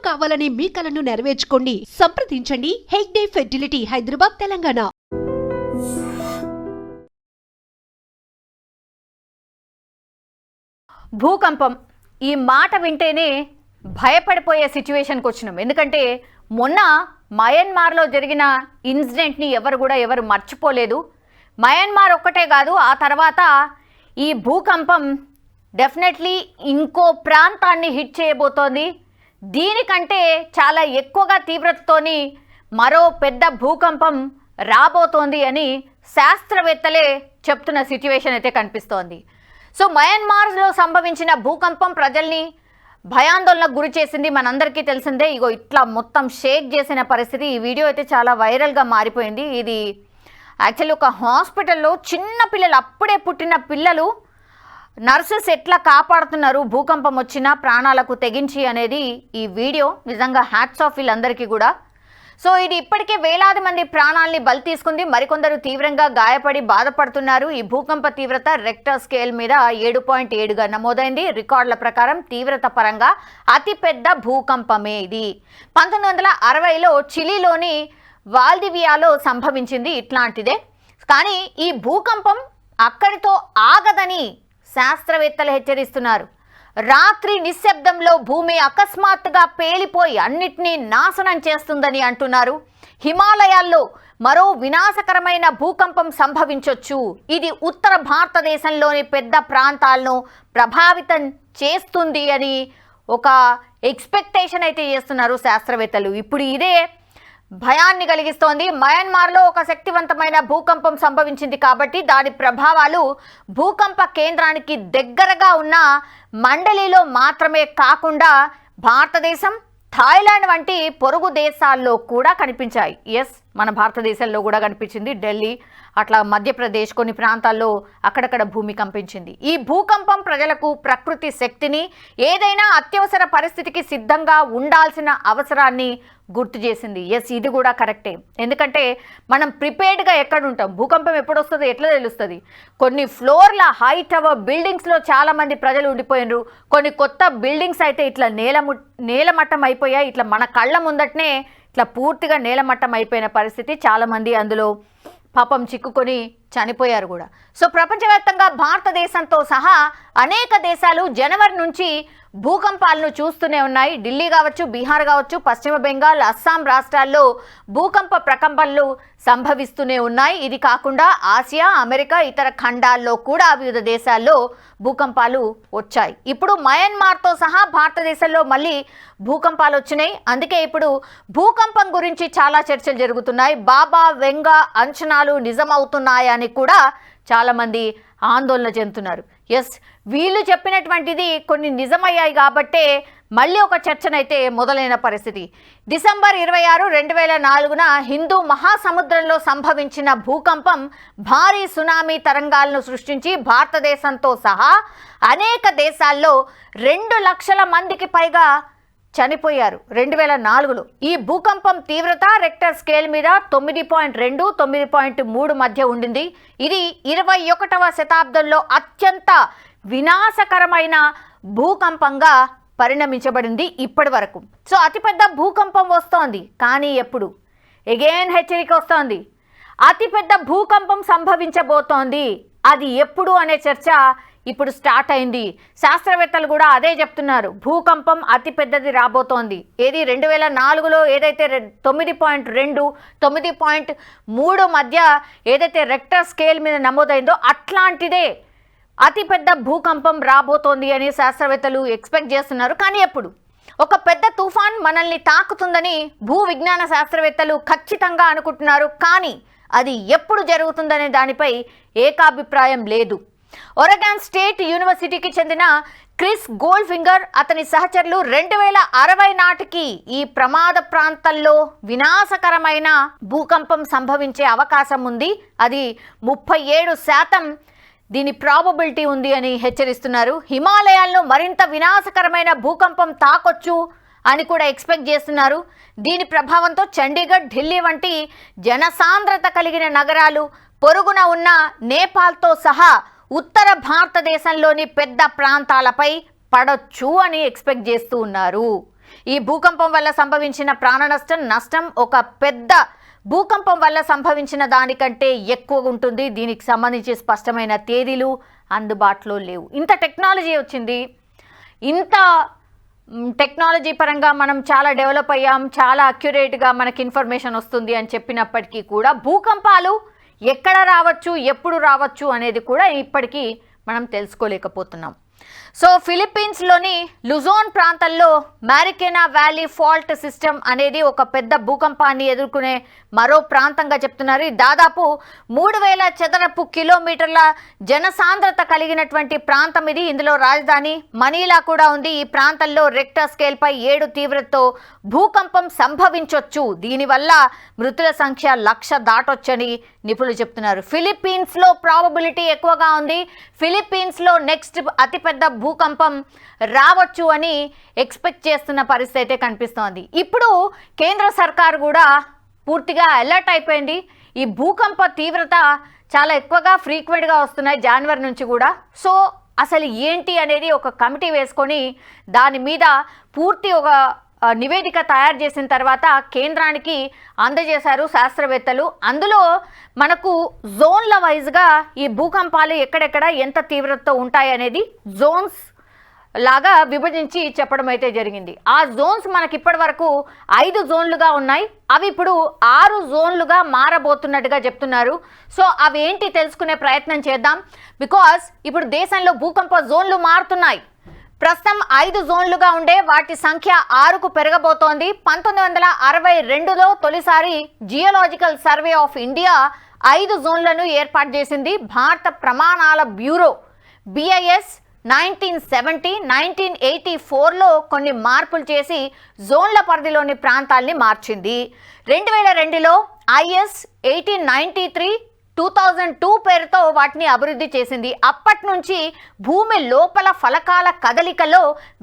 కావాలనే మీ కలను నెరవేర్చుకోండి. సంప్రదించండి హెగ్డే ఫెర్టిలిటీ, హైదరాబాద్, తెలంగాణ. భూకంపం ఈ మాట వింటేనే భయపడిపోయే సిచ్యువేషన్కి వచ్చినాం. ఎందుకంటే మొన్న మయన్మార్లో జరిగిన ఇన్సిడెంట్ని ఎవరు మర్చిపోలేదు. మయన్మార్ ఒక్కటే కాదు, ఆ తర్వాత ఈ భూకంపం డెఫినెట్లీ ఇంకో ప్రాంతాన్ని హిట్ చేయబోతోంది. దీనికంటే చాలా ఎక్కువగా తీవ్రతతోని మరో పెద్ద భూకంపం రాబోతోంది అని శాస్త్రవేత్తలే చెప్తున్న సిచ్యువేషన్ అయితే కనిపిస్తోంది. సో మయన్మార్లో సంభవించిన భూకంపం ప్రజల్ని భయాందోళనకు గురి చేసింది. మనందరికీ తెలిసిందే. ఇగో ఇట్లా మొత్తం షేక్ చేసిన పరిస్థితి. ఈ వీడియో అయితే చాలా వైరల్గా మారిపోయింది. ఇది యాక్చువల్లీ ఒక హాస్పిటల్లో చిన్న పిల్లలు, అప్పుడే పుట్టిన పిల్లలు, నర్సెస్ ఎట్లా కాపాడుతున్నారు భూకంపం వచ్చినా ప్రాణాలకు తెగించి అనేది ఈ వీడియో. నిజంగా హ్యాట్స్ ఆఫ్ వీళ్ళందరికీ కూడా. సో ఇది ఇప్పటికే వేలాది మంది ప్రాణాలని బలి తీసుకుంది. మరికొందరు తీవ్రంగా గాయపడి బాధపడుతున్నారు. ఈ భూకంప తీవ్రత రెక్టర్ స్కేల్ మీద 7.7గా నమోదైంది. రికార్డుల ప్రకారం తీవ్రత పరంగా అతిపెద్ద భూకంపమే ఇది. 1960లో చిలీలోని వాల్దివియాలో సంభవించింది ఇట్లాంటిదే. కానీ ఈ భూకంపం అక్కడితో ఆగదని శాస్త్రవేత్తలు హెచ్చరిస్తున్నారు. రాత్రి నిశ్శబ్దంలో భూమి అకస్మాత్తుగా పేలిపోయి అన్నిటినీ నాశనం చేస్తుందని అంటున్నారు. హిమాలయాల్లో మరో వినాశకరమైన భూకంపం సంభవించొచ్చు. ఇది ఉత్తర భారతదేశంలోని పెద్ద ప్రాంతాలను ప్రభావితం చేస్తుంది అని ఒక ఎక్స్పెక్టేషన్ అయితే చేస్తున్నారు శాస్త్రవేత్తలు. ఇప్పుడు ఇదే భయాన్ని కలిగిస్తోంది. మయన్మార్లో ఒక శక్తివంతమైన భూకంపం సంభవించింది కాబట్టి దాని ప్రభావాలు భూకంప కేంద్రానికి దగ్గరగా ఉన్న మండలిలో మాత్రమే కాకుండా భారతదేశం, థాయిలాండ్ వంటి పొరుగు దేశాల్లో కూడా కనిపించాయి. ఎస్, మన భారతదేశంలో కూడా కనిపించింది. ఢిల్లీ, అట్లా మధ్యప్రదేశ్ కొన్ని ప్రాంతాల్లో అక్కడక్కడ భూమి కంపించింది. ఈ భూకంపం ప్రజలకు ప్రకృతి శక్తిని, ఏదైనా అత్యవసర పరిస్థితికి సిద్ధంగా ఉండాల్సిన అవసరాన్ని గుర్తు చేసింది. ఎస్, ఇది కూడా కరెక్టే. ఎందుకంటే మనం ప్రిపేర్డ్గా ఎక్కడ ఉంటాం, భూకంపం ఎప్పుడు వస్తుందో ఎట్లా తెలుస్తుంది. కొన్ని ఫ్లోర్ల హై టవర్ బిల్డింగ్స్లో చాలామంది ప్రజలు ఉండిపోయినారు. కొన్ని కొత్త బిల్డింగ్స్ అయితే ఇట్లా నేలమట్టం అయిపోయాయి. ఇట్లా మన కళ్ళ ముందటనే ఇట్లా పూర్తిగా నేలమట్టం అయిపోయిన పరిస్థితి. చాలామంది అందులో పాపం చిక్కుకొని చనిపోయారు కూడా. సో ప్రపంచవ్యాప్తంగా భారతదేశంతో సహా అనేక దేశాలు జనవరి నుంచి భూకంపాలను చూస్తూనే ఉన్నాయి. ఢిల్లీ కావచ్చు, బీహార్ కావచ్చు, పశ్చిమ బెంగాల్, అస్సాం రాష్ట్రాల్లో భూకంప ప్రకంపనలు సంభవిస్తూనే ఉన్నాయి. ఇది కాకుండా ఆసియా, అమెరికా, ఇతర ఖండాల్లో కూడా వివిధ దేశాల్లో భూకంపాలు వచ్చాయి. ఇప్పుడు మయన్మార్తో సహా భారతదేశంలో మళ్ళీ భూకంపాలు వచ్చినాయి. అందుకే ఇప్పుడు భూకంపం గురించి చాలా చర్చలు జరుగుతున్నాయి. బాబా వెంగ అంచనాలు నిజమవుతున్నాయని కూడా చాలామంది ఆందోళన చెందుతున్నారు. ఎస్, వీళ్ళు చెప్పినటువంటిది కొన్ని నిజమయ్యాయి కాబట్టే మళ్ళీ ఒక చర్చనైతే మొదలైన పరిస్థితి. డిసెంబర్ 26, 2004న హిందూ మహాసముద్రంలో సంభవించిన భూకంపం భారీ సునామీ తరంగాలను సృష్టించి భారతదేశంతో సహా అనేక దేశాల్లో 2 లక్షల మందికి పైగా చనిపోయారు 2004లో. ఈ భూకంపం తీవ్రత రెక్టర్ స్కేల్ మీద 9.2, 9.3 మధ్య ఉండింది. ఇది 21వ శతాబ్దంలో అత్యంత వినాశకరమైన భూకంపంగా పరిణమించబడింది ఇప్పటి వరకు. సో అతిపెద్ద భూకంపం వస్తోంది, కానీ ఎప్పుడు? ఎగైన్ హెచ్చరిక వస్తోంది, అతిపెద్ద భూకంపం సంభవించబోతోంది. అది ఎప్పుడు అనే చర్చ ఇప్పుడు స్టార్ట్ అయింది. శాస్త్రవేత్తలు కూడా అదే చెప్తున్నారు. భూకంపం అతిపెద్దది రాబోతోంది. ఏది 2004లో ఏదైతే 9.2, 9.3 మధ్య ఏదైతే రెక్టర్ స్కేల్ మీద నమోదైందో అట్లాంటిదే అతిపెద్ద భూకంపం రాబోతోంది అని శాస్త్రవేత్తలు ఎక్స్పెక్ట్ చేస్తున్నారు. కానీ ఎప్పుడు? ఒక పెద్ద తుఫాన్ మనల్ని తాకుతుందని భూ విజ్ఞాన శాస్త్రవేత్తలు ఖచ్చితంగా అనుకుంటున్నారు. కానీ అది ఎప్పుడు జరుగుతుందనే దానిపై ఏకాభిప్రాయం లేదు. ఒరెగాన్ స్టేట్ యూనివర్సిటీకి చెందిన క్రిస్ గోల్డ్ఫింగర్, అతని సహచరులు 2060 నాటికి ఈ ప్రమాద ప్రాంతాల్లో వినాశకరమైన భూకంపం సంభవించే అవకాశం ఉంది. అది 37% దీని ప్రాబబిలిటీ ఉంది అని హెచ్చరిస్తున్నారు. హిమాలయాల్లో మరింత వినాశకరమైన భూకంపం తాకొచ్చు అని కూడా ఎక్స్పెక్ట్ చేస్తున్నారు. దీని ప్రభావంతో చండీగఢ్, ఢిల్లీ వంటి జనసాంద్రత కలిగిన నగరాలు, పొరుగున ఉన్న నేపాల్తో సహా ఉత్తర భారతదేశంలోని పెద్ద ప్రాంతాలపై పడొచ్చు అని ఎక్స్పెక్ట్ చేస్తూ ఉన్నారు. ఈ భూకంపం వల్ల సంభవించిన ప్రాణ నష్టం ఒక పెద్ద భూకంపం వల్ల సంభవించిన దానికంటే ఎక్కువ ఉంటుంది. దీనికి సంబంధించి స్పష్టమైన తేదీలు అందుబాటులో లేవు. ఇంత టెక్నాలజీ వచ్చింది, ఇంత టెక్నాలజీ పరంగా మనం చాలా డెవలప్ అయ్యాం, చాలా అక్యురేట్గా మనకి ఇన్ఫర్మేషన్ వస్తుంది అని చెప్పినప్పటికీ కూడా భూకంపాలు ఎక్కడ రావచ్చు, ఎప్పుడు రావచ్చు అనేది కూడా ఇప్పటికీ మనం తెలుసుకోలేకపోతున్నాం. సో ఫిలిప్పీన్స్లోని లుజోన్ ప్రాంతంలో మారికెనా వ్యాలీ ఫాల్ట్ సిస్టమ్ అనేది ఒక పెద్ద భూకంపాన్ని ఎదుర్కొనే మరో ప్రాంతంగా చెప్తున్నారు. దాదాపు 3000 చదరపు కిలోమీటర్ల జనసాంద్రత కలిగినటువంటి ప్రాంతం ఇది. ఇందులో రాజధాని మనీలా కూడా ఉంది. ఈ ప్రాంతంలో రెక్టర్ స్కేల్పై 7 తీవ్రతతో భూకంపం సంభవించవచ్చు. దీనివల్ల మృతుల సంఖ్య 1,00,000 దాటొచ్చని నిపుణులు చెప్తున్నారు. ఫిలిప్పీన్స్లో ప్రాబబిలిటీ ఎక్కువగా ఉంది. ఫిలిప్పీన్స్లో నెక్స్ట్ అతిపెద్ద భూకంపం రావచ్చు అని ఎక్స్పెక్ట్ చేస్తున్న పరిస్థితి అయితే కనిపిస్తోంది. ఇప్పుడు కేంద్ర సర్కార్ కూడా పూర్తిగా అలర్ట్ అయిపోయింది. ఈ భూకంప తీవ్రత చాలా ఎక్కువగా ఫ్రీక్వెంట్గా వస్తున్నాయి జనవరి నుంచి కూడా. సో అసలు ఏంటి అనేది ఒక కమిటీ వేసుకొని దాని మీద పూర్తి ఒక నివేదిక తయారు చేసిన తర్వాత కేంద్రానికి అందజేశారు శాస్త్రవేత్తలు. అందులో మనకు జోన్ల వైజ్గా ఈ భూకంపాలు ఎక్కడెక్కడ ఎంత తీవ్రతతో ఉంటాయి అనేది జోన్స్ లాగా విభజించి చెప్పడం అయితే జరిగింది. ఆ జోన్స్ మనకి ఇప్పటి వరకు 5 జోన్లుగా ఉన్నాయి. అవి ఇప్పుడు 6 జోన్లుగా మారబోతున్నట్టుగా చెప్తున్నారు. సో అవి ఏంటి తెలుసుకునే ప్రయత్నం చేద్దాం. బికాస్ ఇప్పుడు దేశంలో భూకంప జోన్లు మారుతున్నాయి. ప్రస్తుతం 5 జోన్లుగా ఉండే వాటి సంఖ్య 6కు పెరగబోతోంది. 1962లో తొలిసారి జియోలాజికల్ సర్వే ఆఫ్ ఇండియా 5 జోన్లను ఏర్పాటు చేసింది. భారత ప్రమాణాల బ్యూరో BIS 1970, 1984లో కొన్ని మార్పులు చేసి జోన్ల పరిధిలోని ప్రాంతాల్ని మార్చింది. 2002లో IS 1893 2002 పేరుతో వాటిని అభివృద్ధి చేసింది. అప్పటి నుంచి భూమి లోపల ఫలకాల కదలికలో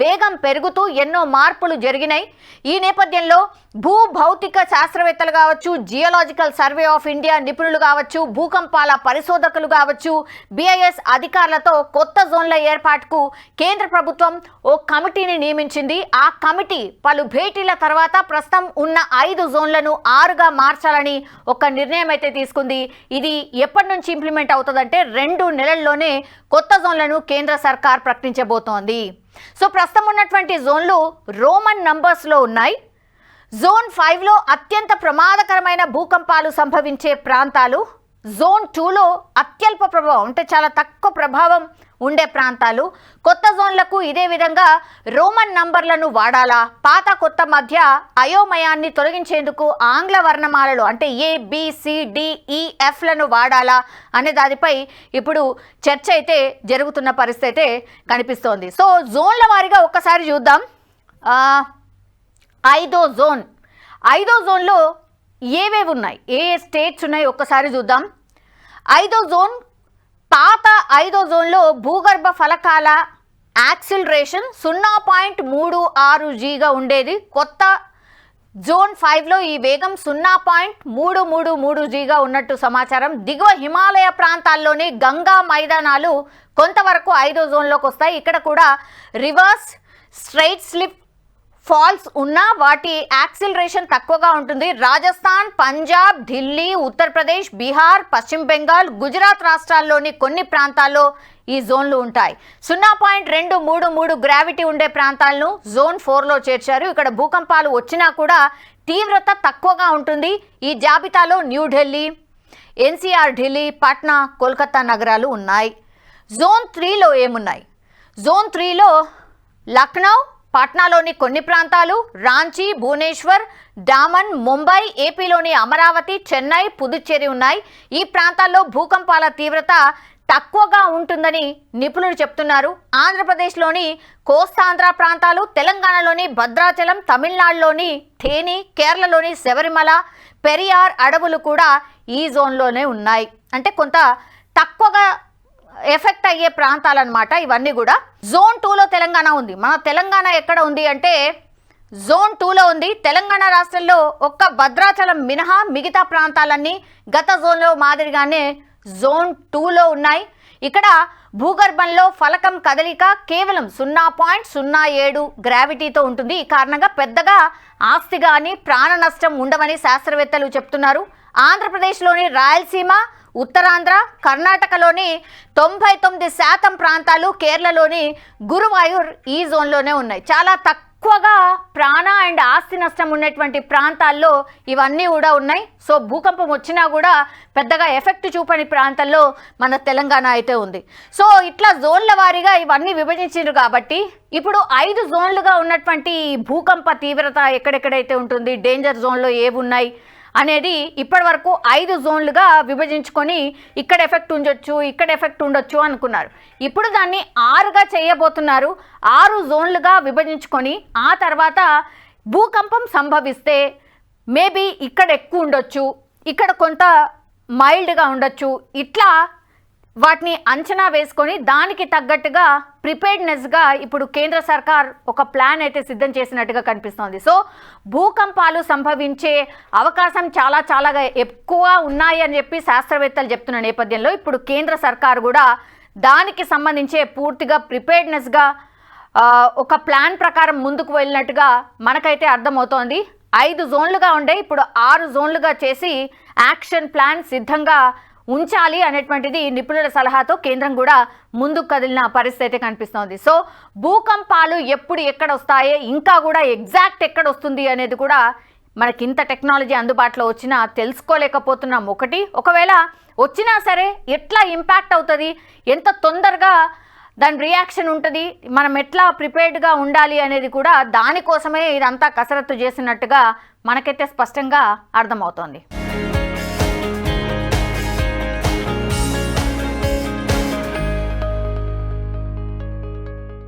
వేగం పెరుగుతూ ఎన్నో మార్పులు జరిగినాయి. ఈ నేపథ్యంలో భూభౌతిక శాస్త్రవేత్తలు కావచ్చు, జియోలాజికల్ సర్వే ఆఫ్ ఇండియా నిపుణులు కావచ్చు, భూకంపాల పరిశోధకులు కావచ్చు, BIS అధికారులతో కొత్త జోన్ల ఏర్పాటుకు కేంద్ర ప్రభుత్వం ఓ కమిటీని నియమించింది. ఆ కమిటీ పలు భేటీల తర్వాత ప్రస్తుతం ఉన్న 5 జోన్లను 6గా మార్చాలని ఒక నిర్ణయం అయితే తీసుకుంది. ఇది ఎప్పటి నుంచి ఇంప్లిమెంట్ అవుతుందంటే 2 నెలల్లోనే కొత్త జోన్లను కేంద్ర సర్కార్ ప్రకటించబోతోంది. సో ప్రస్తుతం ఉన్నటువంటి జోన్లు రోమన్ నంబర్స్లో ఉన్నాయి. జోన్ 5లో అత్యంత ప్రమాదకరమైన భూకంపాలు సంభవించే ప్రాంతాలు, జోన్ 2లో అత్యల్ప ప్రభావం అంటే చాలా తక్కువ ప్రభావం ఉండే ప్రాంతాలు. కొత్త జోన్లకు ఇదే విధంగా రోమన్ నంబర్లను వాడాలా, పాత కొత్త మధ్య అయోమయాన్ని తొలగించేందుకు ఆంగ్ల వర్ణమాలలు అంటే ABCDEFలను వాడాలా అనే దానిపై ఇప్పుడు చర్చ అయితే జరుగుతున్న పరిస్థితి అయితే కనిపిస్తోంది. సో జోన్ల వారీగా ఒక్కసారి చూద్దాం. 5వ జోన్లో ఏవేవి ఉన్నాయి, ఏ స్టేట్స్ ఉన్నాయి ఒక్కసారి చూద్దాం. 5వ జోన్ పాత 5వ జోన్లో భూగర్భ ఫలకాల యాక్సిలరేషన్ 0.36Gగా ఉండేది. కొత్త జోన్ 5లో ఈ వేగం 0.333Gగా ఉన్నట్టు సమాచారం. దిగువ హిమాలయ ప్రాంతాల్లోని గంగా మైదానాలు కొంతవరకు 5వ జోన్లోకి వస్తాయి. ఇక్కడ కూడా రివర్స్ స్ట్రైట్ స్లిప్ ఫాల్స్ ఉన్న వాటి యాక్సిలరేషన్ తక్కువగా ఉంటుంది. రాజస్థాన్, పంజాబ్, ఢిల్లీ, ఉత్తరప్రదేశ్, బీహార్, పశ్చిమ బెంగాల్, గుజరాత్ రాష్ట్రాల్లోని కొన్ని ప్రాంతాల్లో ఈ జోన్లు ఉంటాయి. 0.233 గ్రావిటీ ఉండే ప్రాంతాలను జోన్ 4లో చేర్చారు. ఇక్కడ భూకంపాలు వచ్చినా కూడా తీవ్రత తక్కువగా ఉంటుంది. ఈ జాబితాలో న్యూఢిల్లీ, NCR ఢిల్లీ, పాట్నా, కోల్కతా నగరాలు ఉన్నాయి. జోన్ 3లో ఏమున్నాయి? జోన్ 3లో లక్నో, పాట్నాలోని కొన్ని ప్రాంతాలు, రాంచీ, భువనేశ్వర్, డామన్, ముంబై, ఏపీలోని అమరావతి, చెన్నై, పుదుచ్చేరి ఉన్నాయి. ఈ ప్రాంతాల్లో భూకంపాల తీవ్రత తక్కువగా ఉంటుందని నిపుణులు చెప్తున్నారు. ఆంధ్రప్రదేశ్లోని కోస్తాంధ్ర ప్రాంతాలు, తెలంగాణలోని భద్రాచలం, తమిళనాడులోని థేని, కేరళలోని శబరిమల, పెరియార్ అడవులు కూడా ఈ జోన్లోనే ఉన్నాయి. అంటే కొంత తక్కువగా ఎఫెక్ట్ అయ్యే ప్రాంతాలన్నమాట ఇవన్నీ కూడా. జోన్ 2లో తెలంగాణ ఉంది. మన తెలంగాణ ఎక్కడ ఉంది అంటే జోన్ 2లో ఉంది. తెలంగాణ రాష్ట్రంలో ఒక్క భద్రాచలం మినహా మిగతా ప్రాంతాలన్నీ గత జోన్లో మాదిరిగానే జోన్ 2లో ఉన్నాయి. ఇక్కడ భూగర్భంలో ఫలకం కదలిక కేవలం 0.07 గ్రావిటీతో ఉంటుంది. ఈ కారణంగా పెద్దగా ఆస్తి కానీ ప్రాణ నష్టం ఉండవని శాస్త్రవేత్తలు చెప్తున్నారు. ఆంధ్రప్రదేశ్లోని రాయలసీమ, ఉత్తరాంధ్ర, కర్ణాటకలోని 99% ప్రాంతాలు, కేరళలోని గురువాయూర్ ఈ జోన్లోనే ఉన్నాయి. చాలా తక్కువగా ప్రాణ అండ్ ఆస్తి నష్టం ఉన్నటువంటి ప్రాంతాల్లో ఇవన్నీ కూడా ఉన్నాయి. సో భూకంపం వచ్చినా కూడా పెద్దగా ఎఫెక్ట్ చూపని ప్రాంతాల్లో మన తెలంగాణ అయితే ఉంది. సో ఇట్లా జోన్ల వారీగా ఇవన్నీ విభజించారు కాబట్టి ఇప్పుడు 5 జోన్లుగా ఉన్నటువంటి భూకంప తీవ్రత ఎక్కడెక్కడైతే ఉంటుంది, డేంజర్ జోన్లో ఏవి ఉన్నాయి అనేది ఇప్పటి వరకు 5 జోన్లుగా విభజించుకొని ఇక్కడ ఎఫెక్ట్ ఉండొచ్చు, ఇక్కడ ఎఫెక్ట్ ఉండొచ్చు అనుకున్నారు. ఇప్పుడు దాన్ని 6గా చేయబోతున్నారు. 6 జోన్లుగా విభజించుకొని ఆ తర్వాత భూకంపం సంభవిస్తే మేబీ ఇక్కడ ఎక్కువ ఉండొచ్చు, ఇక్కడ కొంత మైల్డ్గా ఉండొచ్చు. ఇట్లా వాటిని అంచనా వేసుకొని దానికి తగ్గట్టుగా ప్రిపేర్డ్నెస్గా ఇప్పుడు కేంద్ర సర్కార్ ఒక ప్లాన్ అయితే సిద్ధం చేసినట్టుగా కనిపిస్తోంది. సో భూకంపాలు సంభవించే అవకాశం చాలా చాలా ఎక్కువ ఉన్నాయి అని చెప్పి శాస్త్రవేత్తలు చెప్తున్న నేపథ్యంలో ఇప్పుడు కేంద్ర సర్కార్ కూడా దానికి సంబంధించే పూర్తిగా ప్రిపేర్డ్నెస్గా ఒక ప్లాన్ ప్రకారం ముందుకు వెళ్ళినట్టుగా మనకైతే అర్థమవుతోంది. 5 జోన్లుగా ఉండే ఇప్పుడు 6 జోన్లుగా చేసి యాక్షన్ ప్లాన్ సిద్ధంగా ఉంచాలి అనేటువంటిది నిపుణుల సలహాతో కేంద్రం కూడా ముందుకు కదిలిన పరిస్థితి అయితే కనిపిస్తోంది. సో భూకంపాలు ఎప్పుడు ఎక్కడ వస్తాయో, ఇంకా కూడా ఎగ్జాక్ట్ ఎక్కడ వస్తుంది అనేది కూడా మనకి ఇంత టెక్నాలజీ అందుబాటులో వచ్చినా తెలుసుకోలేకపోతున్నాం. ఒకవేళ వచ్చినా సరే ఎట్లా ఇంపాక్ట్ అవుతుంది, ఎంత తొందరగా దాని రియాక్షన్ ఉంటుంది, మనం ఎట్లా ప్రిపేర్డ్గా ఉండాలి అనేది కూడా దానికోసమే ఇదంతా కసరత్తు చేసినట్టుగా మనకైతే స్పష్టంగా అర్థమవుతోంది.